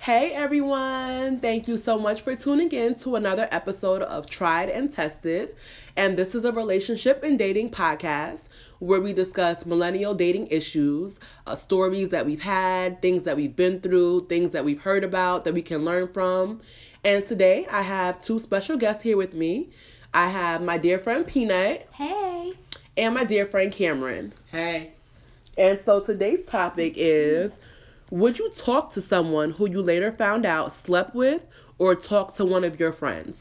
Hey everyone! Thank you so much for tuning in to another episode of Tried and Tested. And this is a relationship and dating podcast where we discuss millennial dating issues, stories that we've had, things that we've been through, things that we've heard about that we can learn from. And today I have two special guests here with me. I have my dear friend Peanut Hey. and my dear friend Cameron. Hey. And so today's topic is, would you talk to someone who you later found out slept with or talk to one of your friends?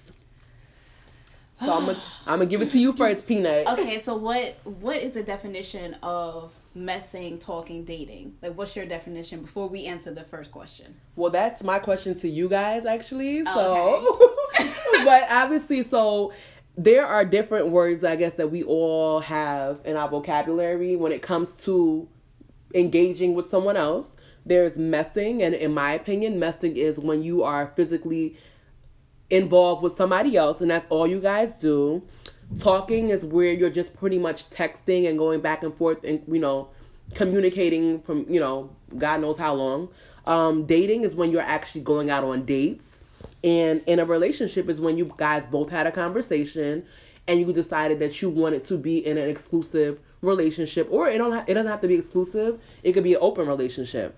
So I'm gonna give it to you first, Peanut. Okay, so what is the definition of messing, talking, dating? Like, what's your definition before we answer the first question? Well, that's my question to you guys, actually. Okay. But obviously, so there are different words, I guess, that we all have in our vocabulary when it comes to engaging with someone else. There's messing, and in my opinion, messing is when you are physically involved with somebody else, and that's all you guys do. Talking is where you're just pretty much texting and going back and forth and, communicating from, God knows how long. Dating is when you're actually going out on dates. And in a relationship is when you guys both had a conversation and you decided that you wanted to be in an exclusive relationship, or it doesn't have to be exclusive. It could be an open relationship.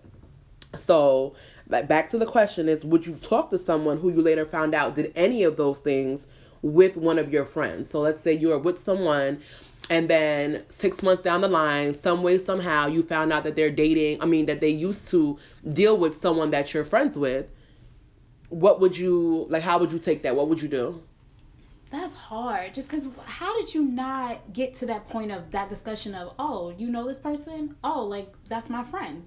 So, like, back to the question is, would you talk to someone who you later found out did any of those things with one of your friends? So let's say you're with someone and then 6 months down the line, some way, somehow, you found out that they're dating, that they used to deal with someone that you're friends with. What would you, like, how would you take that? What would you do? That's hard. Just because, how did you not get to that point of that discussion of, oh, you know this person? Oh, like, that's my friend.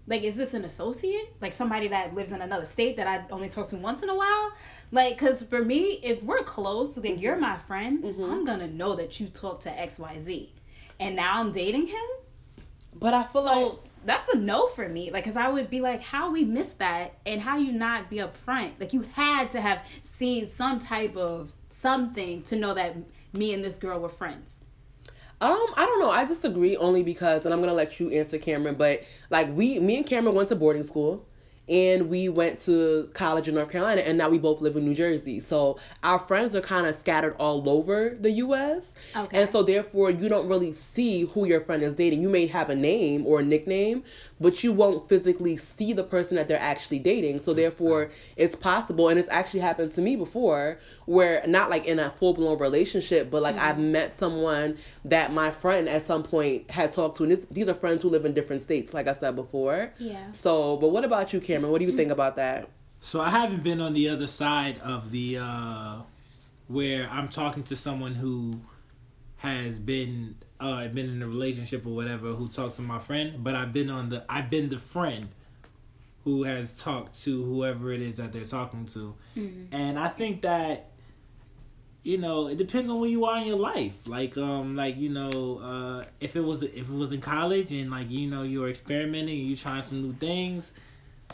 Like, is this an associate? Like, somebody that lives in another state that I only talk to once in a while? Like, because for me, if we're close, then you're my friend. I'm going to know that you talk to XYZ. And now I'm dating him? But I feel like that's a no for me. Like, because I would be like, how we missed that and how you not be upfront? Like, you had to have seen some type of something to know that me and this girl were friends. I don't know. I disagree only because, and I'm gonna let you answer, Cameron. But like me and Cameron went to boarding school, and we went to college in North Carolina, and now we both live in New Jersey. So our friends are kind of scattered all over the U.S. Okay. And so therefore, you don't really see who your friend is dating. You may have a name or a nickname, but you won't physically see the person that they're actually dating. So therefore, it's possible, and it's actually happened to me before, where not like in a full-blown relationship, but like I've met someone that my friend at some point had talked to, and these are friends who live in different states, like I said before. Yeah. So, but what about you, Cameron? What do you think about that? So I haven't been on the other side of the where I'm talking to someone who has been in a relationship or whatever who talks to my friend, but I've been the friend who has talked to whoever it is that they're talking to. And I think that it depends on where you are in your life. Like if it was in college and you were experimenting and you trying some new things,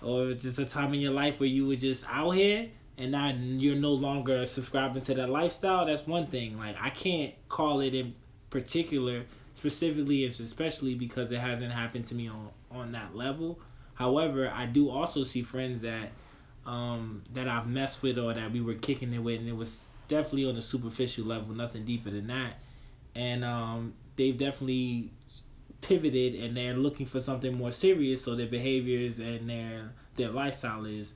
or just a time in your life where you were just out here and now you're no longer subscribing to that lifestyle, that's one thing. Like, I can't call it in particular, specifically and especially because it hasn't happened to me on that level. However, I do also see friends that I've messed with or that we were kicking it with, and it was definitely on a superficial level, nothing deeper than that. And they've definitely pivoted and they're looking for something more serious, so their behaviors and their lifestyle is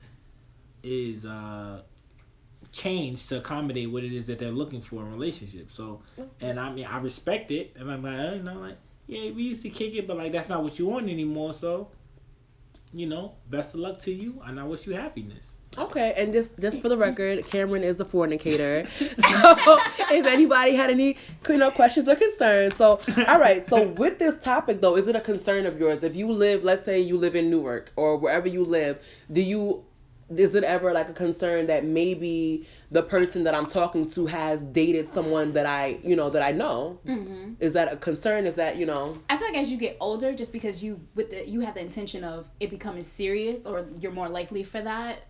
changed to accommodate what it is that they're looking for in a relationship. So, and I respect it, and I'm like, yeah, we used to kick it, but like that's not what you want anymore. So, best of luck to you, and I wish you happiness. Okay, and just for the record, Cameron is the fornicator. So if anybody had any questions or concerns, so all right. So with this topic though, is it a concern of yours? If you live, let's say you live in Newark or wherever you live, is it ever like a concern that maybe the person that I'm talking to has dated someone that I know? Mm-hmm. Is that a concern? Is that I feel like as you get older, just because you have the intention of it becoming serious, or you're more likely for that,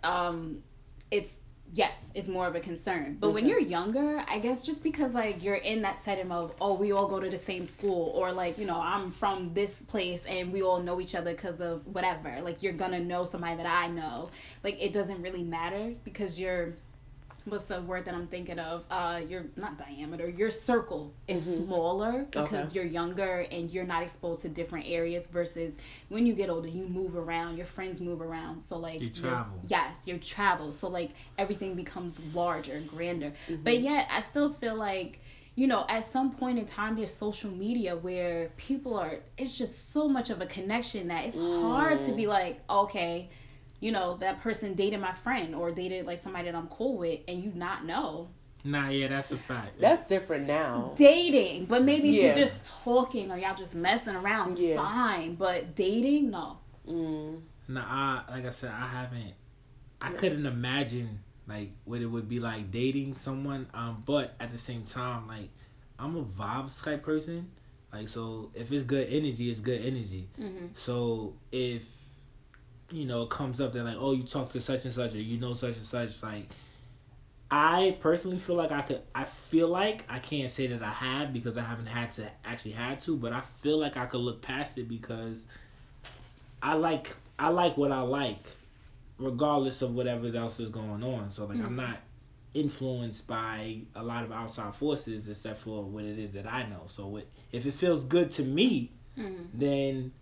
it's yes, it's more of a concern. But when you're younger, I guess just because like you're in that setting of, oh, we all go to the same school, or like, you know, I'm from this place and we all know each other because of whatever. Like, you're gonna know somebody that I know. Like, it doesn't really matter because you're, what's the word that I'm thinking of? Your, not diameter, your circle is smaller because you're younger and you're not exposed to different areas, versus when you get older, you move around, your friends move around. So like, you travel. Yes, you travel. So like, everything becomes larger, grander. But yet, I still feel like, you know, at some point in time, there's social media where people are, it's just so much of a connection that it's hard to be like, okay, you know, that person dated my friend or dated like somebody that I'm cool with, and you not know. Nah, yeah, that's a fact. That's different now. Dating, but maybe if you're just talking or y'all just messing around, fine. But dating, no. Nah, like I said, I couldn't imagine like what it would be like dating someone. But at the same time, like, I'm a vibes type person. Like, so if it's good energy, it's good energy. So if, you know, it comes up that like, oh, you talk to such and such, or you know such and such, like, I personally feel like I feel like I can't say that I have, because I haven't had to, but I feel like I could look past it because I like what I like, regardless of whatever else is going on. So like, I'm not influenced by a lot of outside forces except for what it is that I know. So if it feels good to me, then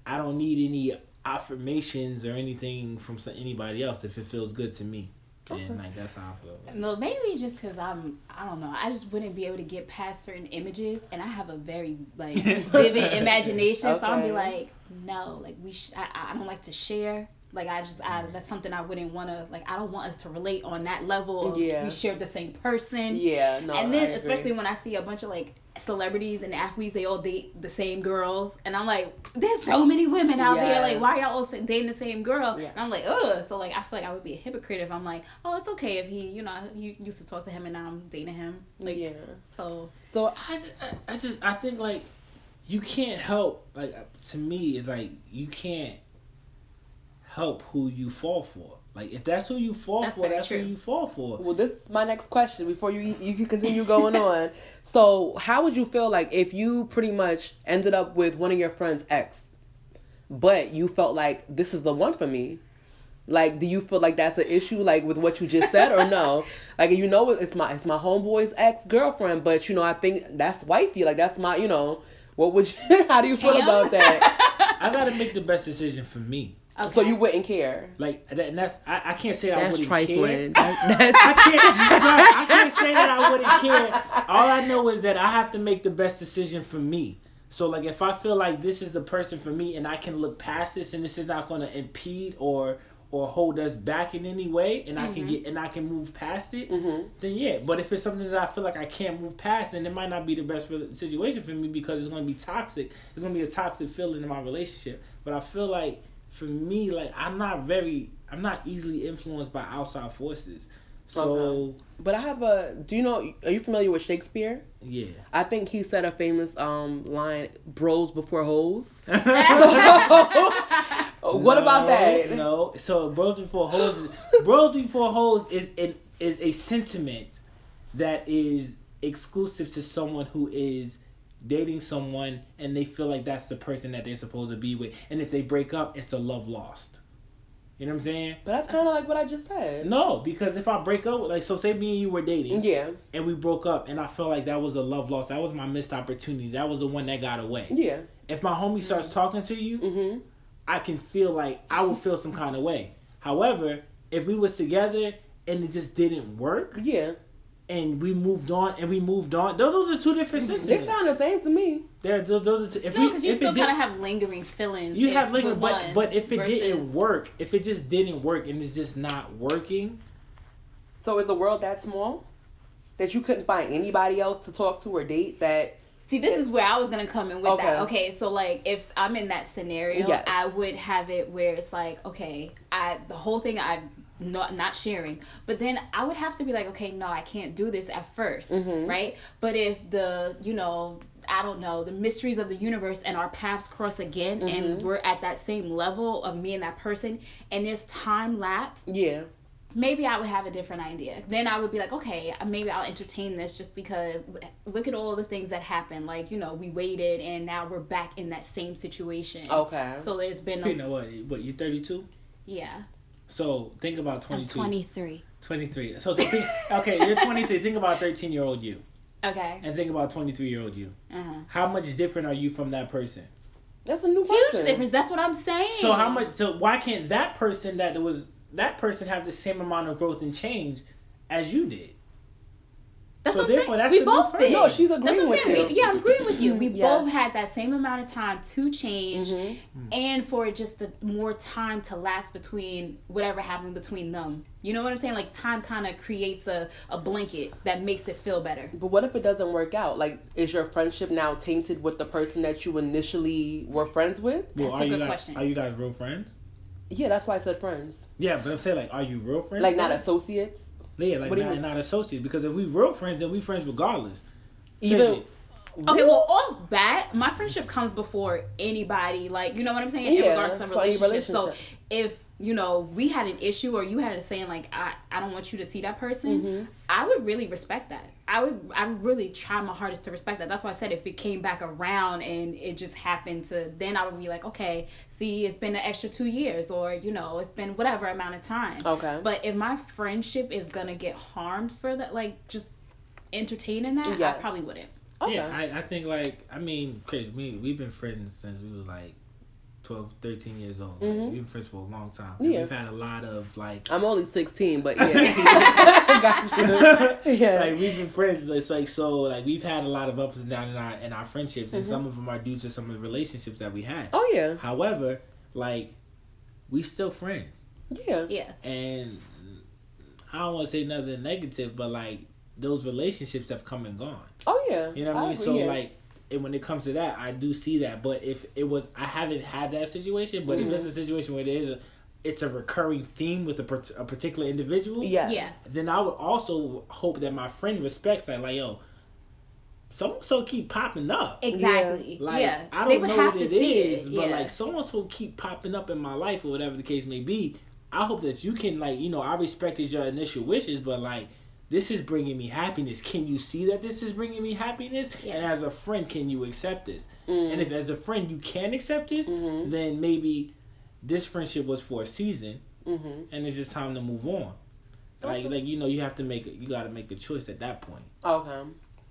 I don't need any affirmations or anything from anybody else if it feels good to me. And like, that's how I feel. Well, maybe just because I don't know, I just wouldn't be able to get past certain images, and I have a very like vivid imagination, so I'll be like, no, like I don't like to share. Like, that's something I wouldn't want to, like, I don't want us to relate on that level of we share the same person. Yeah, no, and then especially when I see a bunch of like celebrities and athletes, they all date the same girls, and I'm like, there's so many women out there, like, why y'all all dating the same girl? And I'm like, ugh. So like, I feel like I would be a hypocrite if I'm like, oh, it's okay if he, you know, you used to talk to him and now I'm dating him. Like, so I think like, you can't help, like, to me, it's like, you can't help who you fall for. Like, if that's who you fall for, that's who you fall for. Well, this is my next question before you can continue going on. So, how would you feel like if you pretty much ended up with one of your friend's ex, but you felt like this is the one for me? Like, do you feel like that's an issue, like with what you just said, or no? Like, you know, it's my homeboy's ex-girlfriend, but you know, I think that's wifey. Like, that's my, you know, what would you? How do you feel about that? I gotta make the best decision for me. Okay. So you wouldn't care? Like, and that's, I can't say I wouldn't trifling. care. I can't say that I wouldn't care. All I know is that I have to make the best decision for me. So, like, if I feel like this is the person for me and I can look past this and this is not going to impede or hold us back in any way, and I can move past it, then yeah. But if it's something that I feel like I can't move past, then it might not be the best situation for me, because it's going to be toxic. It's going to be a toxic feeling in my relationship. But I feel like, for me, like, I'm not easily influenced by outside forces. So, but I have are you familiar with Shakespeare? Yeah. I think he said a famous line, bros before hoes. What about that? No. So bros before hoes is a sentiment that is exclusive to someone who is dating someone and they feel like that's the person that they're supposed to be with, and if they break up, it's a love lost. You know what I'm saying? But that's kind of like what I just said. No, because if I break up, like, so say me and you were dating, and we broke up, and I felt like that was a love loss, that was my missed opportunity, that was the one that got away. Yeah. If my homie starts talking to you, I can feel like I will feel some kind of way. However, if we was together and it just didn't work, and we moved on, those are two different sentiments. They sound the same to me. Those are two. Because you still kind of have lingering feelings. You have lingering, but if it didn't work, if it just didn't work and it's just not working. So is the world that small that you couldn't find anybody else to talk to or date that? See, this is where I was going to come in with that. Okay, so, like, if I'm in that scenario, I would have it where it's like, okay, the whole thing I'm not sharing. But then I would have to be like, okay, no, I can't do this at first, right? But if the, you know, I don't know, the mysteries of the universe and our paths cross again and we're at that same level of me and that person and there's time lapse. Yeah. maybe I would have a different idea. Then I would be like, okay, maybe I'll entertain this just because look at all the things that happened. Like, we waited and now we're back in that same situation. Okay. So there's been You know what, you're 32? Yeah. So think about 22. I'm 23. 23. So okay, you're 23. Think about 13-year-old you. Okay. And think about 23-year-old you. Uh-huh. How much different are you from that person? That's a new person. Huge difference. That's what I'm saying. So why can't that person have the same amount of growth and change as you did? That's so what I'm therefore, saying. that's We the both new did. No, she's agreeing with you. I'm agreeing with you. We Yes. both had that same amount of time to change, and for just more time to last between whatever happened between them. You know what I'm saying? Like, time kind of creates a blanket that makes it feel better. But what if it doesn't work out? Like, is your friendship now tainted with the person that you initially were friends with? That's a good question. Are you guys real friends? Yeah, that's why I said friends. Yeah, but I'm saying, like, are you real friends? Like, not associates? Yeah, like, not associates. Because if we real friends, then we friends regardless. Even... Okay, well, off bat, my friendship comes before anybody. Like, you know what I'm saying? In regards to relationships. So, if, we had an issue or you had a saying, like, I don't want you to see that person, I would really respect that. I would really try my hardest to respect that. That's why I said if it came back around and it just happened to, then I would be like, okay, see, it's been an extra 2 years or, it's been whatever amount of time. Okay. But if my friendship is going to get harmed for that, like, just entertaining that, I probably wouldn't. Okay. Yeah, I think, like, crazy. We've been friends since we was, like, 12, 13 years old. Like, we've been friends for a long time. Yeah. We've had a lot of, like... I'm only 16, but yeah. Got you. Yeah. Like, we've been friends. It's like, so, like, we've had a lot of ups and downs in our friendships, and some of them are due to some of the relationships that we had. Oh, yeah. However, like, we still friends. Yeah. Yeah. And I don't want to say nothing negative, but, like, those relationships have come and gone. Oh, yeah. You know what I mean? Agree, So, yeah. like, and when it comes to that, I do see that. But if it was, I haven't had that situation. But if it's a situation where it's a recurring theme with a particular individual. Yes. Yes. Then I would also hope that my friend respects that. Like, yo, so keep popping up. Exactly. Yeah. Like, yeah. I They don't would know have what to it see is, it. but Yeah. like so keep popping up in my life or whatever the case may be. I hope that you can, like, I respected your initial wishes, but like, this is bringing me happiness. Can you see that this is bringing me happiness? Yeah. And as a friend, can you accept this? And if as a friend you can accept this, then maybe this friendship was for a season, and it's just time to move on. Like you have to you got to make a choice at that point. Okay.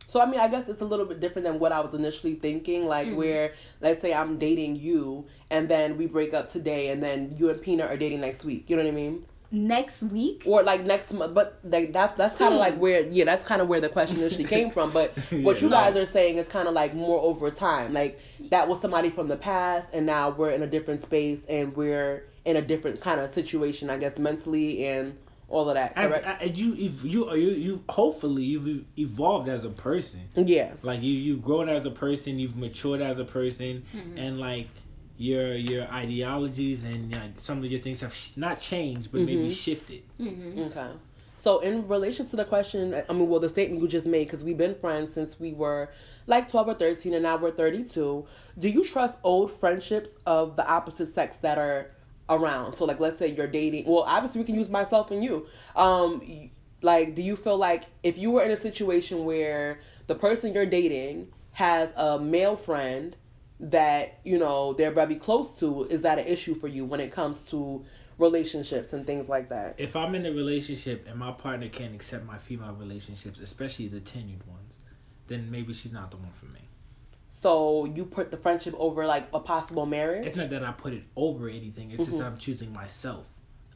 So, I mean, I guess it's a little bit different than what I was initially thinking. Like, where, let's say I'm dating you, and then we break up today, and then you and Peanut are dating next week. You know what I mean? Next week? Or, like, next month. But like, that's kind of like where, that's kind of where the question initially came from. But what you guys are saying is kind of like more over time. Like, that was somebody from the past, and now we're in a different space, and we're in a different kind of situation, I guess, mentally and all of that. Correct? You hopefully you've evolved as a person. Yeah. Like you've grown as a person, you've matured as a person, and like your ideologies and like some of your things have not changed but maybe shifted. Okay. So in relation to the question, I mean, well, the statement you just made, because we've been friends since we were like 12 or 13, and now we're 32. Do you trust old friendships of the opposite sex that are around? So, like, let's say you're dating. Well, obviously, we can use myself and you. Like, do you feel like if you were in a situation where the person you're dating has a male friend that, they're very close to, is that an issue for you when it comes to relationships and things like that? If I'm in a relationship and my partner can't accept my female relationships, especially the tenured ones, then maybe she's not the one for me. So you put the friendship over like a possible marriage? It's not that I put it over anything. It's just that I'm choosing myself.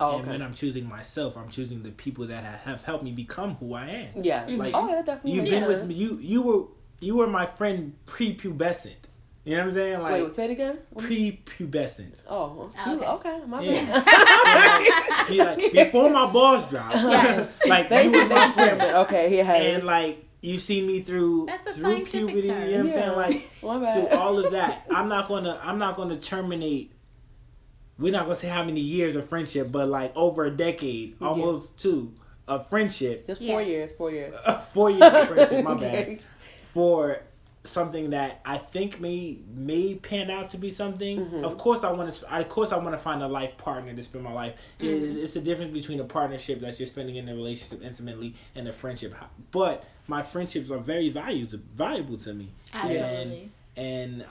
Oh, and when I'm choosing myself, I'm choosing the people that have helped me become who I am. Yeah. Like, oh, yeah, definitely. You've been with me. You were my friend pre-pubescent. You know what I'm saying? Like, wait, say it again? Pre-pubescent. Oh, okay. My bad. Yeah. Like, before my balls dropped. Yes. Like, you were my friend. Okay, yeah. And like, you see me through puberty. Term. You know what I'm saying? Like, through all of that. I'm not gonna terminate. We're not gonna say how many years of friendship, but like over a decade, almost 2 of friendship. Just 4 years. 4 years. 4 years of friendship. My bad. For something that I think may pan out to be something. Mm-hmm. Of course, I want to find a life partner to spend my life. It's a difference between a partnership that you're spending in a relationship intimately and a friendship. But my friendships are very valuable to me. Absolutely. And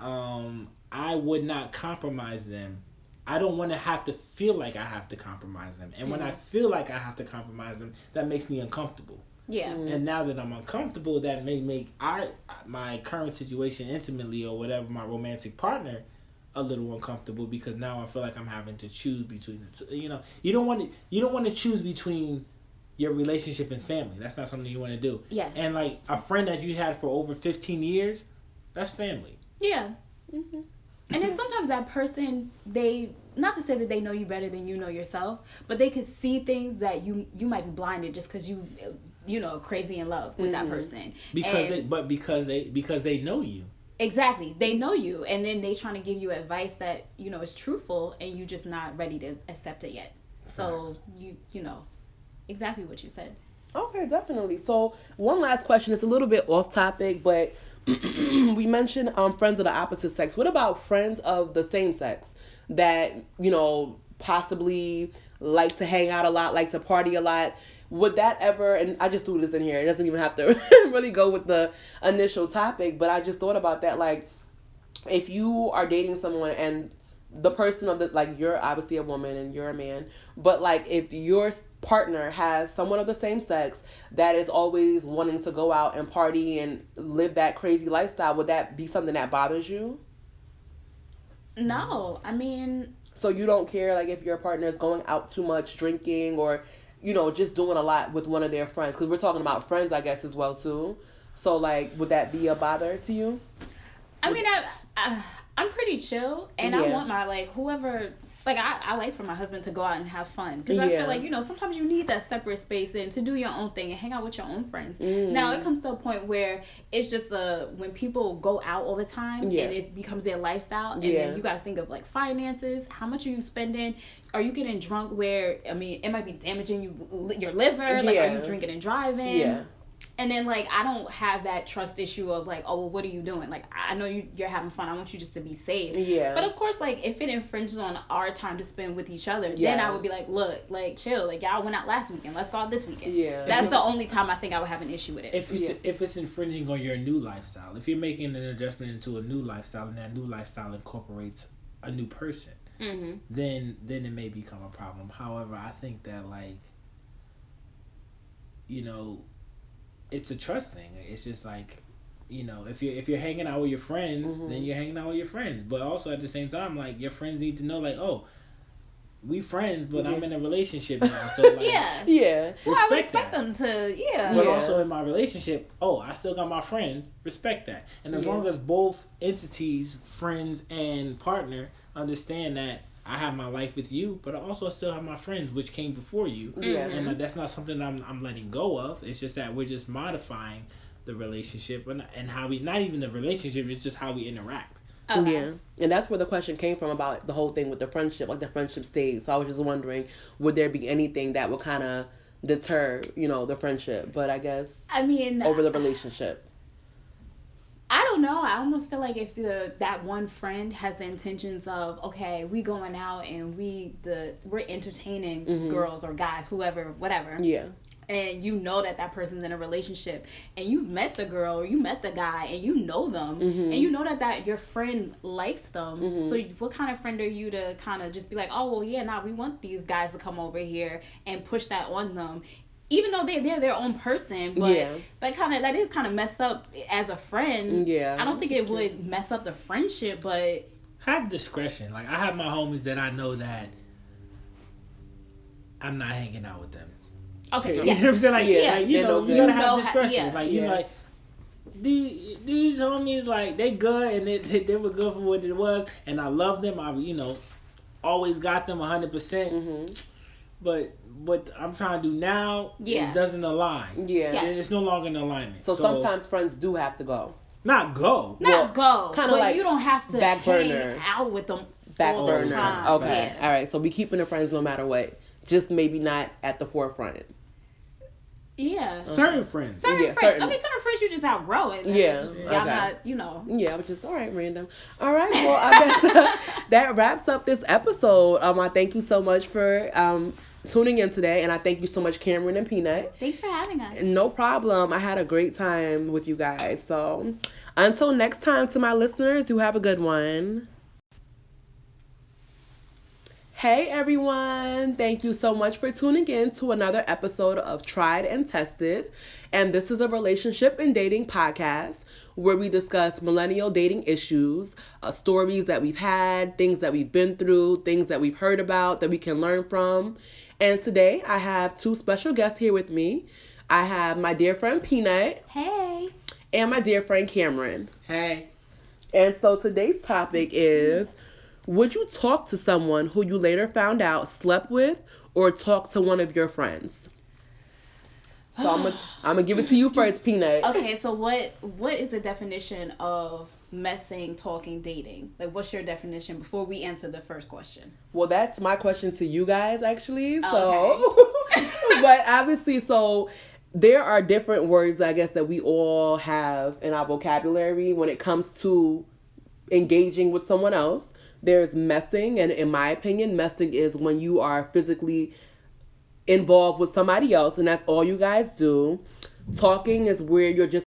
I would not compromise them. I don't want to have to feel like I have to compromise them. And when I feel like I have to compromise them, that makes me uncomfortable. Yeah. And now that I'm uncomfortable, that may make my current situation intimately or whatever, my romantic partner, a little uncomfortable, because now I feel like I'm having to choose between the two. You don't want to choose between your relationship and family. That's not something you want to do. Yeah. And like a friend that you had for over 15 years, that's family. Yeah. Mm-hmm. And then sometimes that person, not to say that they know you better than you know yourself, but they could see things that you might be blinded just because you know, crazy in love with that person. Because they know you. Exactly. They know you, and then they trying to give you advice that, you know, is truthful, and you just not ready to accept it yet. So you know exactly what you said. Okay, definitely. So one last question. It's a little bit off topic, but we mentioned friends of the opposite sex. What about friends of the same sex that, you know, possibly like to hang out a lot, like to party a lot? Would that ever, and I just threw this in here, it doesn't even have to really go with the initial topic, but I just thought about that, like, if you are dating someone and the person of the, like, you're obviously a woman and you're a man, but like if your partner has someone of the same sex that is always wanting to go out and party and live that crazy lifestyle, would that be something that bothers you? No, I mean. So you don't care, like, if your partner is going out too much, drinking, or, you know, just doing a lot with one of their friends, because we're talking about friends, I guess, as well too. So like, would that be a bother to you? I mean, I'm pretty chill, and I want my, like, whoever, like, I like for my husband to go out and have fun, because I feel like, you know, sometimes you need that separate space and to do your own thing and hang out with your own friends. Now it comes to a point where it's just when people go out all the time and it becomes their lifestyle, and then you got to think of, like, finances. How much are you spending? Are you getting drunk where, I mean, it might be damaging your liver? Like, are you drinking and driving? And then, like, I don't have that trust issue of, like, oh, well, what are you doing? Like, I know you're having fun. I want you just to be safe. Yeah. But, of course, like, if it infringes on our time to spend with each other, then I would be like, look, like, chill. Like, y'all went out last weekend. Let's go out this weekend. Yeah. That's the only time I think I would have an issue with it. If it's infringing on your new lifestyle, if you're making an adjustment into a new lifestyle and that new lifestyle incorporates a new person, then it may become a problem. However, I think that, like, you know, it's a trust thing. It's just like, you know, if you're hanging out with your friends, then you're hanging out with your friends. But also at the same time, like, your friends need to know, like, oh, we friends, but I'm in a relationship now. So like, well, I would expect them to, But also in my relationship, I still got my friends. Respect that. And as long as both entities, friends and partner, understand that I have my life with you, but I also still have my friends, which came before you. And that's not something I'm letting go of. It's just that we're just modifying the relationship and how we, not even the relationship, it's just how we interact. Okay. Yeah, and that's where the question came from about the whole thing with the friendship, like the friendship stage. So I was just wondering, would there be anything that would kind of deter, you know, the friendship? But I guess, I mean, over the relationship. I don't know. I almost feel like if that one friend has the intentions of, okay, we going out and we're entertaining girls or guys, whoever, whatever. Yeah. And you know that person's in a relationship, and you met the girl or you met the guy, and you know them, and you know that your friend likes them. So what kind of friend are you to kind of just be like, oh, well, yeah, we want these guys to come over here and push that on them? Even though they're their own person, but that is kind of messed up as a friend. Yeah. I don't think it would mess up the friendship, but have discretion. Like, I have my homies that I know that I'm not hanging out with them. Okay. You know what I'm saying? Like, like, you know, you gotta have discretion. Like, you like, these homies, like, they good, and they were good for what it was, and I love them. I, you know, always got them 100%. But what I'm trying to do now, it doesn't align. Yeah. It's no longer an alignment. So sometimes friends do have to go. Not go. Kind of like you don't have to hang out with them all the time. Okay. Yes. All right. So we keeping the friends no matter what. Just maybe not at the forefront. Yeah. Certain friends. Certain Yeah, friends. certain. I mean, certain friends you just outgrow it. Yeah, Just, y'all okay. not, you know. Yeah, which is all right, random. All right, well, I guess that wraps up this episode. I thank you so much for tuning in today, and I thank you so much, Cameron and Peanut. Thanks for having us. No problem. I had a great time with you guys. So, until next time, to my listeners, you have a good one. Hey everyone! Thank you so much for tuning in to another episode of Tried and Tested. And this is a relationship and dating podcast where we discuss millennial dating issues, stories that we've had, things that we've been through, things that we've heard about that we can learn from. And today I have two special guests here with me. I have my dear friend Peanut Hey. and my dear friend Cameron. Hey. And so today's topic is, would you talk to someone who you later found out slept with or talk to one of your friends? So I'm gonna give it to you first, Peanut. Okay, so what is the definition of messing, talking, dating? Like, what's your definition before we answer the first question? Well, that's my question to you guys, actually. So, Oh, but obviously, so there are different words, I guess, that we all have in our vocabulary when it comes to engaging with someone else. There's messing, and in my opinion, messing is when you are physically involved with somebody else, and that's all you guys do. Talking is where you're just